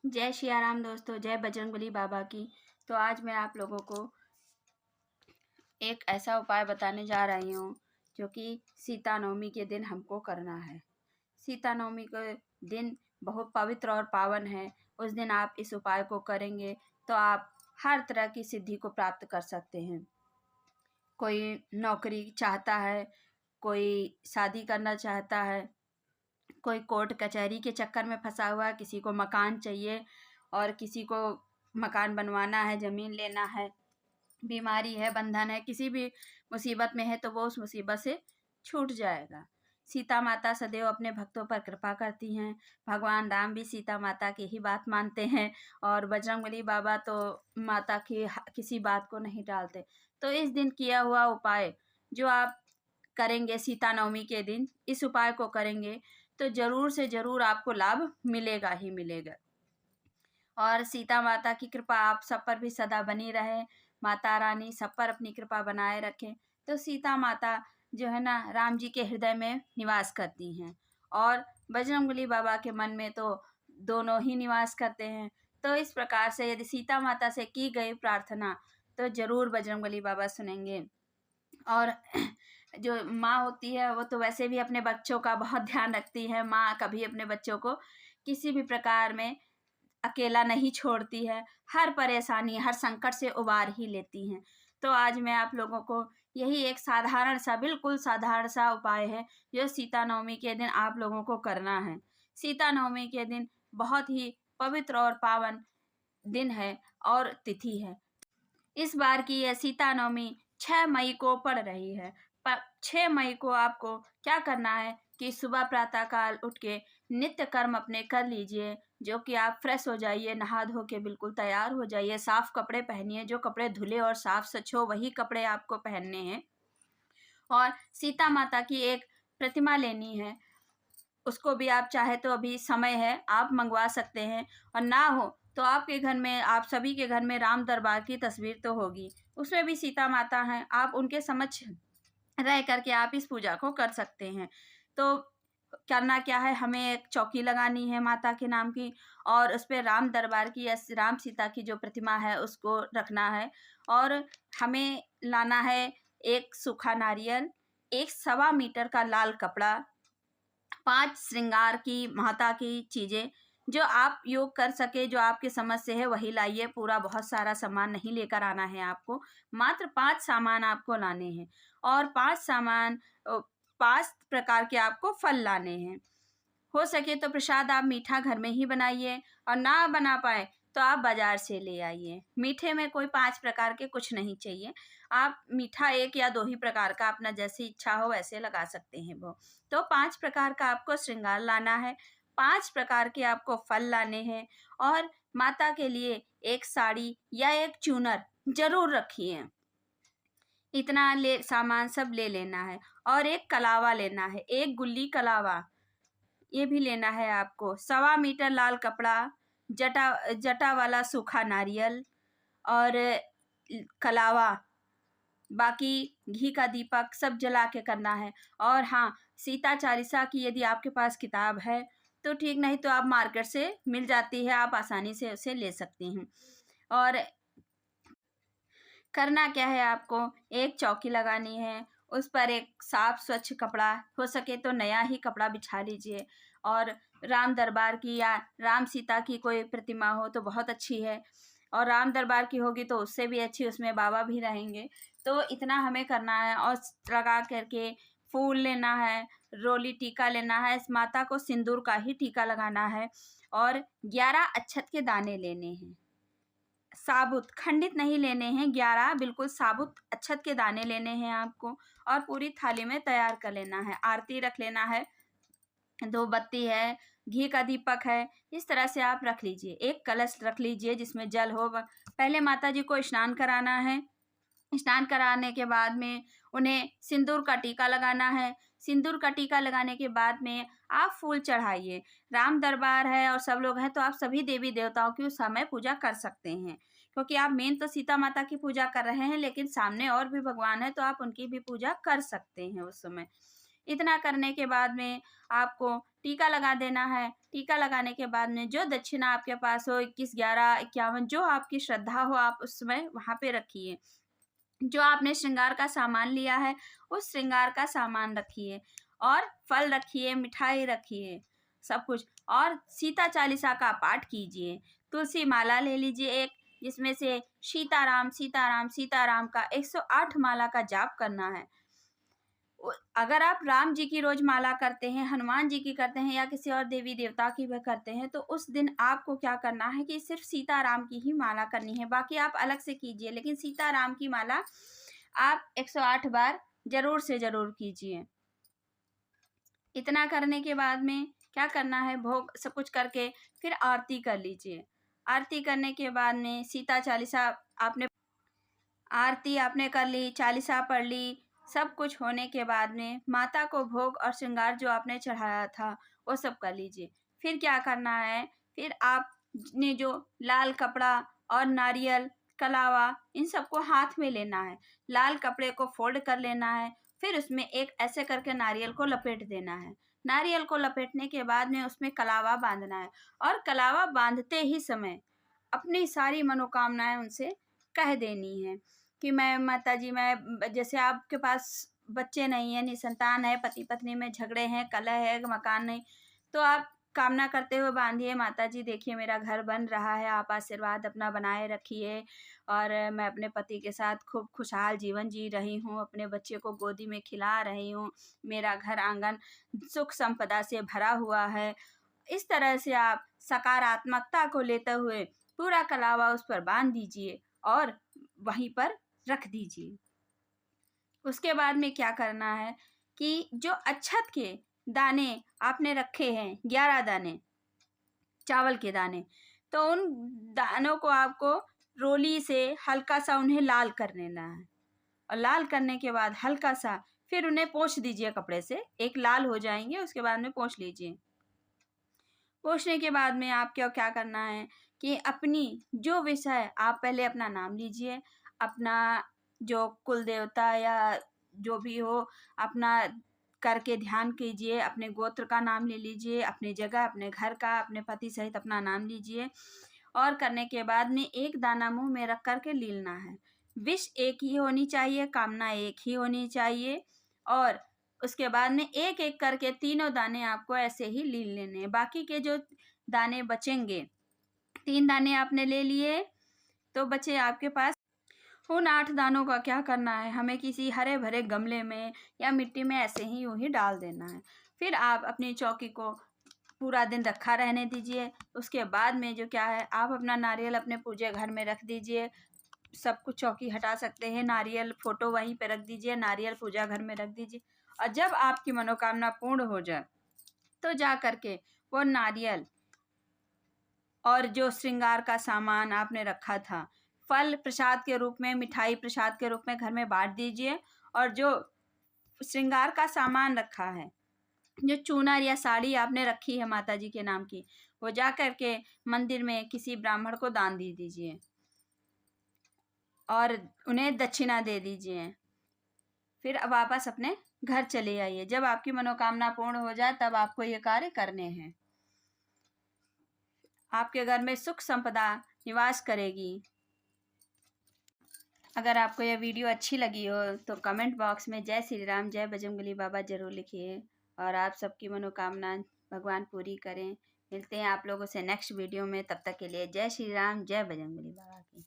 जय सिया राम दोस्तों, जय बजरंगबली बाबा की। तो आज मैं आप लोगों को एक ऐसा उपाय बताने जा रही हूँ जो कि सीता नवमी के दिन हमको करना है। सीता नवमी के दिन बहुत पवित्र और पावन है। उस दिन आप इस उपाय को करेंगे तो आप हर तरह की सिद्धि को प्राप्त कर सकते हैं। कोई नौकरी चाहता है, कोई शादी करना चाहता है, कोई कोर्ट कचहरी के चक्कर में फंसा हुआ है, किसी को मकान चाहिए और किसी को मकान बनवाना है, ज़मीन लेना है, बीमारी है, बंधन है, किसी भी मुसीबत में है तो वो उस मुसीबत से छूट जाएगा। सीता माता सदैव अपने भक्तों पर कृपा करती हैं। भगवान राम भी सीता माता की ही बात मानते हैं और बजरंगबली बाबा तो माता की किसी बात को नहीं टालते। तो इस दिन किया हुआ उपाय जो आप करेंगे सीता नवमी के दिन, इस उपाय को करेंगे तो ज़रूर से ज़रूर आपको लाभ मिलेगा ही मिलेगा। और सीता माता की कृपा आप सब पर भी सदा बनी रहे। माता रानी सब पर अपनी कृपा बनाए रखें। तो सीता माता जो है ना, राम जी के हृदय में निवास करती हैं और बजरंगबली बाबा के मन में तो दोनों ही निवास करते हैं। तो इस प्रकार से यदि सीता माता से की गई प्रार्थना तो ज़रूर बजरंगबली बाबा सुनेंगे। और जो माँ होती है वो तो वैसे भी अपने बच्चों का बहुत ध्यान रखती है। माँ कभी अपने बच्चों को किसी भी प्रकार में अकेला नहीं छोड़ती है। हर परेशानी, हर संकट से उबार ही लेती हैं। तो आज मैं आप लोगों को यही एक साधारण सा, बिल्कुल साधारण सा उपाय है जो सीता नवमी के दिन आप लोगों को करना है। सीता नवमी के दिन बहुत ही पवित्र और पावन दिन है और तिथि है। इस बार की यह सीता नवमी 6 मई को पड़ रही है। 6 मई को आपको क्या करना है कि सुबह प्रातः काल उठ के नित्य कर्म अपने कर लीजिए, जो कि आप फ्रेश हो जाइए, नहा धो के बिल्कुल तैयार हो जाइए, साफ कपड़े पहनिए, जो कपड़े धुले और साफ स्वच्छ हो वही कपड़े आपको पहनने हैं। और सीता माता की एक प्रतिमा लेनी है, उसको भी आप चाहे तो अभी समय है, आप मंगवा सकते हैं। और ना हो तो आपके घर में, आप सभी के घर में राम दरबार की तस्वीर तो होगी, उसमें भी सीता माता हैं, आप उनके समक्ष रह करके आप इस पूजा को कर सकते हैं। तो करना क्या है, हमें एक चौकी लगानी है माता के नाम की और उस पे राम दरबार की या राम सीता की जो प्रतिमा है उसको रखना है। और हमें लाना है एक सूखा नारियल, एक 1.25 मीटर का लाल कपड़ा, 5 श्रृंगार की माता की चीज़ें जो आप योग कर सके, जो आपके समझ से है वही लाइए। पूरा बहुत सारा सामान नहीं लेकर आना है आपको, मात्र 5 सामान आपको लाने हैं। और 5 सामान 5 प्रकार के आपको फल लाने हैं। हो सके तो प्रसाद आप मीठा घर में ही बनाइए और ना बना पाए तो आप बाजार से ले आइए। मीठे में कोई 5 प्रकार के कुछ नहीं चाहिए। आप मीठा 1 या 2 ही प्रकार का, अपना जैसी इच्छा हो वैसे लगा सकते हैं वो। तो 5 प्रकार का आपको श्रृंगार लाना है, 5 प्रकार के आपको फल लाने हैं और माता के लिए एक साड़ी या एक चूनर ज़रूर रखिए। इतना सामान सब ले लेना है। और एक कलावा लेना है, एक गुल्ली कलावा ये भी लेना है आपको। 1.25 मीटर लाल कपड़ा, जटा जटा वाला सूखा नारियल और कलावा, बाकी घी का दीपक सब जला के करना है। और हाँ, सीता चालीसा की यदि आपके पास किताब है तो ठीक, नहीं तो आप मार्केट से मिल जाती है, आप आसानी से उसे ले सकती हैं। और करना क्या है, आपको एक चौकी लगानी है, उस पर एक साफ स्वच्छ कपड़ा, हो सके तो नया ही कपड़ा बिछा लीजिए। और राम दरबार की या राम सीता की कोई प्रतिमा हो तो बहुत अच्छी है, और राम दरबार की होगी तो उससे भी अच्छी, उसमें बाबा भी रहेंगे। तो इतना हमें करना है और लगा करके फूल लेना है, रोली टीका लेना है, इस माता को सिंदूर का ही टीका लगाना है और 11 अक्षत के दाने लेने हैं। साबुत, खंडित नहीं लेने हैं, 11 बिल्कुल साबुत अक्षत के दाने लेने हैं आपको और पूरी थाली में तैयार कर लेना है। आरती रख लेना है, 2 बत्ती है, घी का दीपक है, इस तरह से आप रख लीजिए। एक कलश रख लीजिए जिसमें जल हो। पहले माता जी को स्नान कराना है। स्नान कराने के बाद में उन्हें सिंदूर का टीका लगाना है। सिंदूर का टीका लगाने के बाद में आप फूल चढ़ाइए। राम दरबार है और सब लोग हैं तो आप सभी देवी देवताओं की उस समय पूजा कर सकते हैं, क्योंकि आप मेन तो सीता माता की पूजा कर रहे हैं, लेकिन सामने और भी भगवान है तो आप उनकी भी पूजा कर सकते हैं उस समय। इतना करने के बाद में आपको टीका लगा देना है। टीका लगाने के बाद में जो दक्षिणा आपके पास हो 21, 11, 51 जो आपकी श्रद्धा हो आप उस समय वहाँ पे रखिए। जो आपने श्रृंगार का सामान लिया है उस श्रृंगार का सामान रखिए और फल रखिए, मिठाई रखिए, सब कुछ। और सीता चालीसा का पाठ कीजिए। तुलसी माला ले लीजिए एक, जिसमें से सीताराम सीताराम सीताराम का 108 माला का जाप करना है। अगर आप राम जी की रोज माला करते हैं, हनुमान जी की करते हैं या किसी और देवी देवता की भी करते हैं, तो उस दिन आपको क्या करना है कि सिर्फ सीताराम की ही माला करनी है। बाकी आप अलग से कीजिए, लेकिन सीताराम की माला आप 108 बार जरूर से जरूर कीजिए। इतना करने के बाद में क्या करना है, भोग सब कुछ करके फिर आरती कर लीजिए। आरती करने के बाद में सीता चालीसा आरती आपने कर ली, चालीसा पढ़ ली। सब कुछ होने के बाद में माता को भोग और श्रृंगार जो आपने चढ़ाया था वो सब कर लीजिए। फिर क्या करना है, फिर आपने जो लाल कपड़ा और नारियल, कलावा, इन सबको हाथ में लेना है। लाल कपड़े को फोल्ड कर लेना है, फिर उसमें एक ऐसे करके नारियल को लपेट देना है। नारियल को लपेटने के बाद में उसमें कलावा बांधना है और कलावा बांधते ही समय अपनी सारी मनोकामनाएं उनसे कह देनी है कि मैं माता जी, मैं जैसे आपके पास बच्चे नहीं है, निसंतान है, पति पत्नी में झगड़े हैं, कलह है, मकान नहीं, तो आप कामना करते हुए बांधिए, माता जी देखिए मेरा घर बन रहा है, आप आशीर्वाद अपना बनाए रखिए और मैं अपने पति के साथ खूब खुशहाल जीवन जी रही हूँ, अपने बच्चे को गोदी में खिला रही हूँ, मेरा घर आंगन सुख संपदा से भरा हुआ है। इस तरह से आप सकारात्मकता को लेते हुए पूरा कलावा उस पर बांध दीजिए और वहीं पर रख दीजिए। उसके बाद में क्या करना है कि जो अक्षत के दाने आपने रखे हैं, 11 दाने चावल के दाने, तो उन दानों को आपको रोली से हल्का सा उन्हें लाल कर लेना है और लाल करने के बाद हल्का सा फिर उन्हें पोंछ दीजिए कपड़े से। एक लाल हो जाएंगे, उसके बाद में पोंछ लीजिए। पोंछने के बाद में आपको क्या करना है कि अपनी जो विषय, आप पहले अपना नाम लीजिए, अपना जो कुल देवता या जो भी हो अपना करके ध्यान कीजिए, अपने गोत्र का नाम ले लीजिए, अपनी जगह, अपने घर का, अपने पति सहित अपना नाम लीजिए और करने के बाद में एक दाना मुंह में रख करके लीलना है। विष एक ही होनी चाहिए, कामना एक ही होनी चाहिए और उसके बाद में एक एक करके तीनों दाने आपको ऐसे ही लील लेने हैं। बाकी के जो दाने बचेंगे, 3 दाने आपने ले लिए तो बचे आपके पास, उन 8 दानों का क्या करना है, हमें किसी हरे भरे गमले में या मिट्टी में ऐसे ही यूं ही डाल देना है। फिर आप अपनी चौकी को पूरा दिन रखा रहने दीजिए। उसके बाद में जो क्या है, आप अपना नारियल अपने पूजे घर में रख दीजिए। सब कुछ चौकी हटा सकते हैं, नारियल फोटो वहीं पे रख दीजिए, नारियल पूजा घर में रख दीजिए और जब आपकी मनोकामना पूर्ण हो जाए तो जा करके वो नारियल और जो श्रृंगार का सामान आपने रखा था, फल प्रसाद के रूप में, मिठाई प्रसाद के रूप में घर में बांट दीजिए और जो श्रृंगार का सामान रखा है, जो चूनर या साड़ी आपने रखी है माता जी के नाम की, वो जा करके मंदिर में किसी ब्राह्मण को दान दे दीजिए और उन्हें दक्षिणा दे दीजिए। फिर अब वापस अपने घर चले आइए। जब आपकी मनोकामना पूर्ण हो जाए तब आपको ये कार्य करने हैं। आपके घर में सुख संपदा निवास करेगी। अगर आपको यह वीडियो अच्छी लगी हो तो कमेंट बॉक्स में जय श्री राम, जय बजरंगबली बाबा जरूर लिखिए और आप सबकी मनोकामना भगवान पूरी करें। मिलते हैं आप लोगों से नेक्स्ट वीडियो में, तब तक के लिए जय श्री राम, जय बजरंगबली बाबा की।